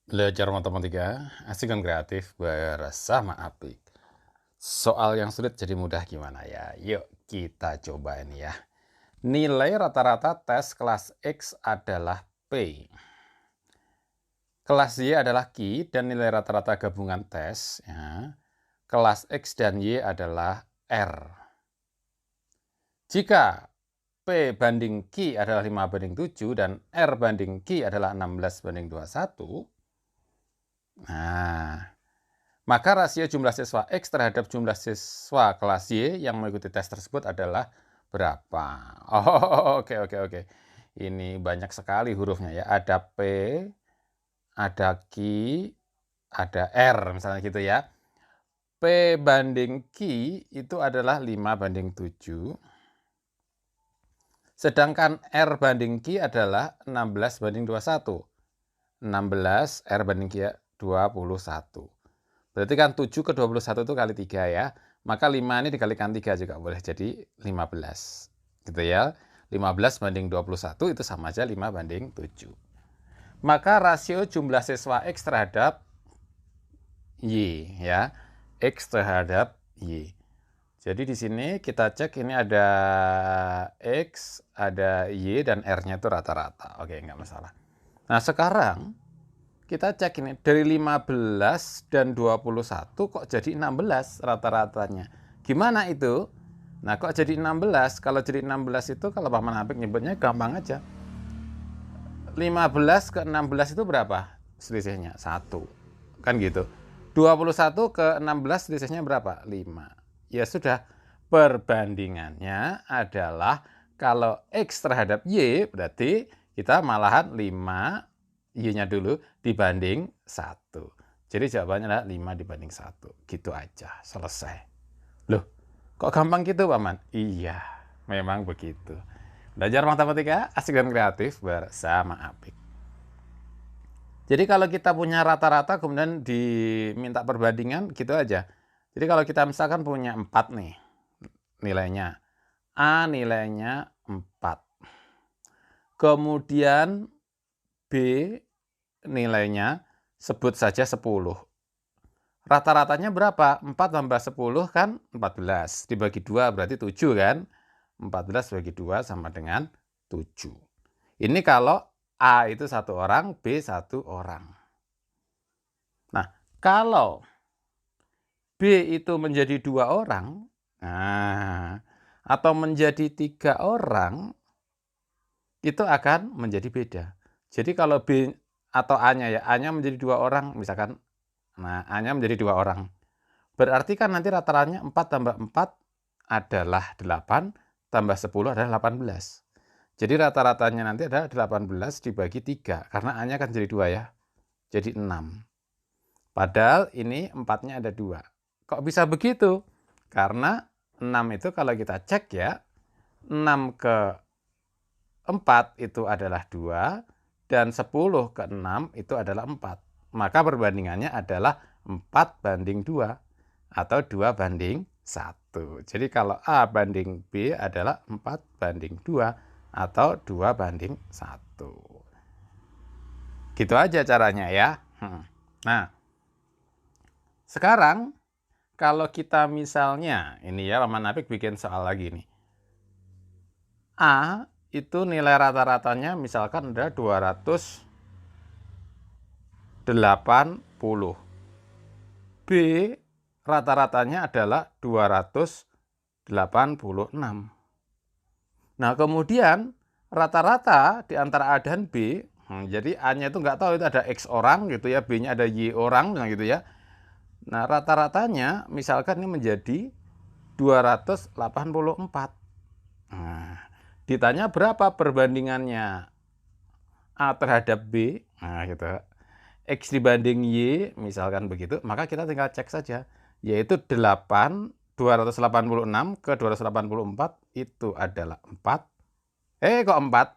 Belajar matematika, asik dan kreatif bersama Apik. Soal yang sulit jadi mudah gimana ya? Yuk kita coba ini ya. Nilai rata-rata tes kelas X adalah P. Kelas Y adalah Q dan nilai rata-rata gabungan tes ya, kelas X dan Y adalah R. Jika P banding Q adalah 5:7 dan R banding Q adalah 16:21, nah, maka rasio jumlah siswa X terhadap jumlah siswa kelas Y yang mengikuti tes tersebut adalah berapa? Oh, oke. Ini banyak sekali hurufnya ya. Ada P, ada Q, ada R, misalnya gitu ya. P banding Q itu adalah 5:7. Sedangkan R banding Q adalah 16:21. 16, R banding Q 21. Berarti kan 7 ke 21 itu kali 3 ya. Maka 5 ini dikalikan 3 juga boleh jadi 15. Gitu ya. 15 banding 21 itu sama aja 5:7. Maka rasio jumlah siswa X terhadap Y ya. X terhadap Y. Jadi di sini kita cek ini ada X, ada Y dan R-nya itu rata-rata. Oke, nggak masalah. Nah, sekarang kita cek ini, dari 15 dan 21 kok jadi 16 rata-ratanya. Gimana itu? Nah, kok jadi 16? Kalau jadi 16 itu kalau Paman Apik nyebutnya gampang aja. 15 ke 16 itu berapa selisihnya? 1. Kan gitu. 21 ke 16 selisihnya berapa? 5. Ya sudah, perbandingannya adalah kalau X terhadap Y berarti kita malahan 5 Y-nya dulu dibanding 1. Jadi jawabannya adalah 5 dibanding 1. Gitu aja, selesai. Loh, kok gampang gitu, Paman? Iya, memang begitu. Belajar matematika asik dan kreatif bersama Apik. Jadi kalau kita punya rata-rata kemudian diminta perbandingan gitu aja. Jadi kalau kita misalkan punya 4 nih nilainya. A nilainya 4. Kemudian B nilainya sebut saja 10. Rata-ratanya berapa? 4 tambah 10 kan 14. Dibagi 2 berarti 7 kan? 14 bagi 2 sama dengan 7. Ini kalau A itu 1 orang, B 1 orang. Nah, kalau B itu menjadi 2 orang, nah, atau menjadi 3 orang, itu akan menjadi beda. Jadi kalau B atau A-nya ya, A-nya menjadi 2 orang, misalkan, nah A-nya menjadi 2 orang. Berarti kan nanti rata-ratanya 4 tambah 4 adalah 8, tambah 10 adalah 18. Jadi rata-ratanya nanti adalah 18 dibagi 3, karena A-nya kan jadi 2 ya, jadi 6. Padahal ini 4-nya ada 2. Kok bisa begitu? Karena 6 itu kalau kita cek ya, 6 ke 4 itu adalah 2, dan 10 ke 6 itu adalah 4. Maka perbandingannya adalah 4 banding 2, atau 2 banding 1. Jadi kalau A banding B adalah 4 banding 2, atau 2 banding 1. Gitu aja caranya ya. Nah, sekarang kalau kita misalnya, ini ya Paman Apik bikin soal lagi nih. A itu nilai rata-ratanya misalkan ada 280. B rata-ratanya adalah 286. Nah, kemudian rata-rata di antara A dan B, jadi A-nya itu nggak tahu itu ada X orang gitu ya, B-nya ada Y orang gitu ya. Nah, rata-ratanya misalkan ini menjadi 284. Nah, ditanya berapa perbandingannya A terhadap B, nah gitu. X dibanding Y, misalkan begitu, maka kita tinggal cek saja, yaitu 286 ke 284 itu adalah 4. Kok 4?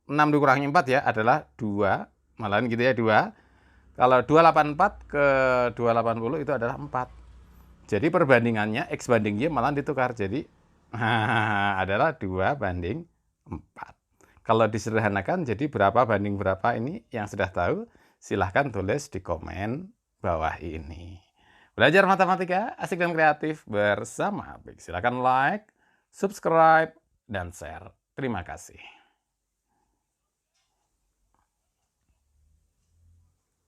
6 dikurangi 4 ya, adalah 2, malahan gitu ya, 2. Kalau 284 ke 280 itu adalah 4. Jadi perbandingannya X banding Y malah ditukar. Jadi adalah 2 banding 4. Kalau disederhanakan jadi berapa banding berapa ini yang sudah tahu. Silahkan tulis di komen bawah ini. Belajar matematika asik dan kreatif bersama Apik. Silahkan like, subscribe, dan share. Terima kasih.